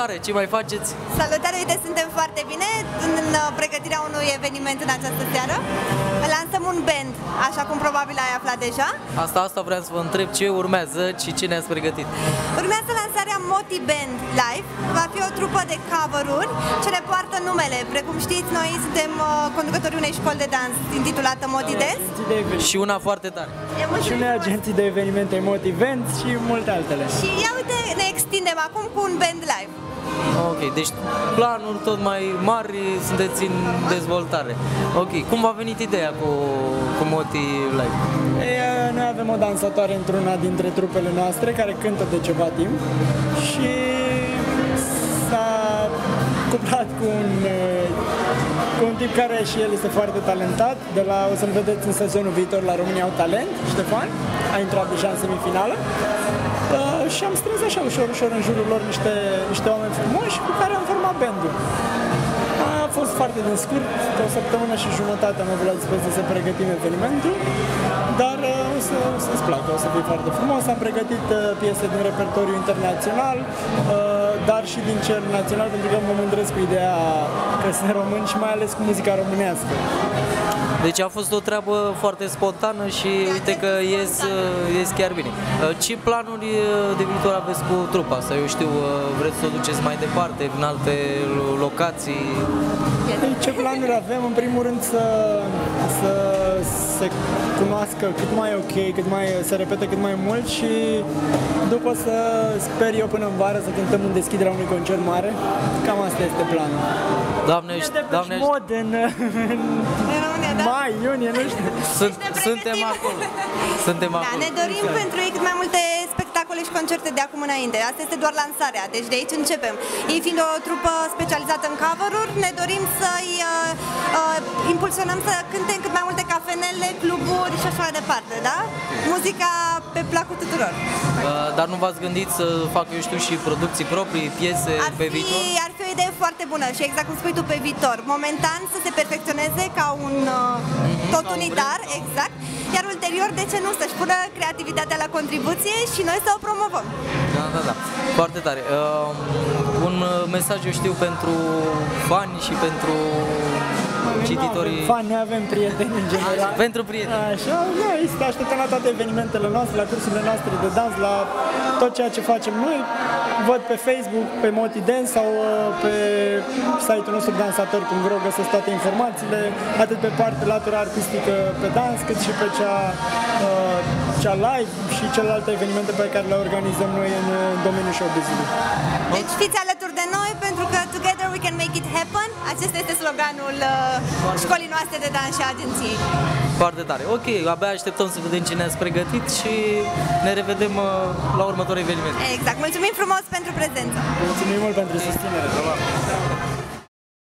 Salutare, ce mai faceți? Salutare, uite, suntem foarte bine în pregătirea unui eveniment în această seară. Lansăm un band, așa cum probabil ai aflat deja. Asta vreau să vă întreb, ce urmează și ce ne-ați pregătit? Urmează lansarea Moti Band Live. Va fi o trupă de cover-uri ce ne poartă numele. Precum știți, noi suntem conducătorii unei școli de dans intitulată Moti Dance. Și una foarte tare. Și unei agenții de evenimente, Moti Events și multe altele. Și ia uite, ne extindem acum cu un band live. Ok, deci planuri tot mai mari, sunteți în dezvoltare. Ok, cum v-a venit ideea cu Moti Live? Noi avem o dansatoare într-una dintre trupele noastre care cântă de ceva timp și s-a cuplat cu un tip care și el este foarte talentat. O să-l vedeți în sezonul viitor la România au Talent, Ștefan, a intrat deja în semifinală. Și am strâns așa ușor în jurul lor niște oameni frumoși cu care am format bandul. A fost foarte din scurt, o săptămână și jumătate am avut la dispoziție să pregătim evenimentul, dar o să-ți placă, o să fie foarte frumos. Am pregătit piese din repertoriu internațional, dar și din cel național, pentru că mă mândresc cu ideea că sunt român și mai ales cu muzica românească. Deci a fost o treabă foarte spontană și uite că ies chiar bine. Ce planuri de viitor aveți cu trupa asta? Eu știu, vreți să o duceți mai departe, în alte locații? Ce planuri avem? În primul rând să se cunoască cât mai ok, să repete cât mai mult și după să sper eu până în vară să cântăm în deschiderea unui concert mare. Cam asta este planul. Doamne, mod în mai, iunie, nu știu. Suntem acolo. Da, ne dorim pentru ei cât mai multe spectacole și concerte de acum înainte. Asta este doar lansarea, deci de aici începem. Ei fiind o trupă specializată în cover-uri, ne dorim să-i impulsionăm să cânte în cât mai multe cafenele, cluburi și așa mai departe, da? Muzica pe placul tuturor. Dar nu v-ați gândit să facă, eu știu, și producții proprii, piese pe viitor? Ar fi o idee foarte bună și exact cum spui tu, pe viitor. Momentan să se perfecționeze ca un tot unitar, exact, iar ulterior, de ce nu, să-și pună creativitatea la contribuție și noi să o promovăm. Da. Foarte tare. Un mesaj, eu știu, pentru fani și pentru cititorii. Fani, noi avem prieteni în general. Pentru prieteni. Așa, noi așteptăm la toate evenimentele noastre, la cursurile noastre de dans, la tot ceea ce facem noi. Văd pe Facebook, pe Moti Dance sau pe site-ul nostru dansator.ro găsesc toate informațiile, atât pe latura artistică pe dans, cât și pe cea live și celelalte evenimente pe care le organizăm noi în domeniul showbiz-ului. Deci fiți alături de noi pentru că Together we can make it happen. Acesta este sloganul școlii noastre de dans și agenției. Foarte tare. Ok, abia așteptăm să vedem ce ne-ați pregătit și ne revedem la următorul eveniment. Exact. Mulțumim frumos pentru prezență. Mulțumim mult pentru susținere.